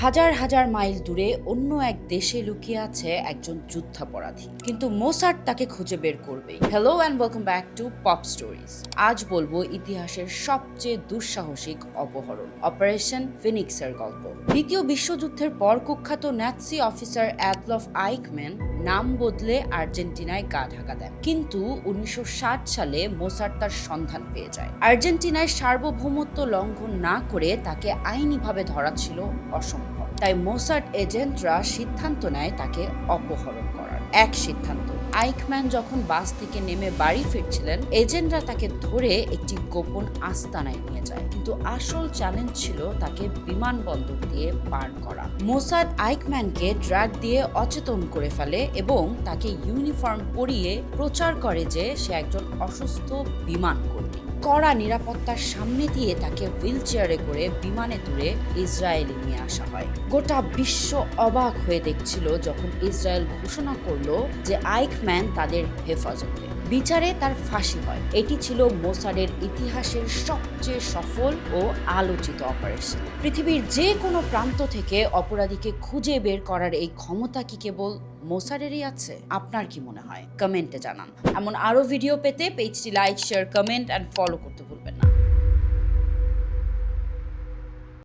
হাজার হাজার মাইল দূরে অন্য এক দেশে লুকিয়ে আছে একজন যুদ্ধাপরাধী, কিন্তু মোসাদ তাকে খুঁজে বের করবেই। Hello and welcome back to pop stories. আজ বলবো ইতিহাসের সবচেয়ে দুঃসাহসিক অপহরণ, অপারেশন ফিনিক্সের গল্প। দ্বিতীয় বিশ্বযুদ্ধের পর কুখ্যাত ন্যাৎসি অফিসার অ্যাডলফ আইকম্যান নাম বদলে আর্জেন্টিনায় গা ঢাকা দেন, কিন্তু 1960 সালে মোসাদ তার সন্ধান পেয়ে যায়। আর্জেন্টিনায় সার্বভৌমত্ব লঙ্ঘন না করে তাকে আইনিভাবে ধরা ছিল অসম্ভব। তাই মোসাদ এজেন্টরা সিদ্ধান্ত নেয় তাকে অপহরণ করার। এক সিদ্ধান্ত, আইকম্যান যখন বাস থেকে নেমে বাড়ি ফিরছিলেন, এজেন্টরা তাকে ধরে একটি গোপন আস্তানায় নিয়ে যায়, কিন্তু আসল চ্যালেঞ্জ ছিল তাকে বিমানবন্দর দিয়ে পার করা। মোসাদ আইকম্যানকে ড্রাগ দিয়ে অচেতন করে ফেলে এবং তাকে ইউনিফর্ম পরিয়ে প্রচার করে যে সে একজন অসুস্থ বিমান কর্মী। কড়া নিরাপত্তার সামনে দিয়ে তাকে হুইল চেয়ারে করে বিমানে তুলে ইসরায়েলে নিয়ে আসা হয়। গোটা বিশ্ব অবাক হয়ে দেখছিল যখন ইসরায়েল ঘোষণা করলো যে আইকম্যান তাদের হেফাজতে। বিচারে তার ফাঁসি হয়। এটি ছিল মোসাদের ইতিহাসের সবচেয়ে সফল ও আলোচিত অপারেশন। পৃথিবীর যে কোনো প্রান্ত থেকে অপরাধীকে খুঁজে বের করার এই ক্ষমতা কি কেবল মোসাদেরই আছে? আপনার কি মনে হয়? কমেন্টে জানান। এমন আরো ভিডিও পেতে পেজটি like, share, comment and follow করতে ভুলবেন না।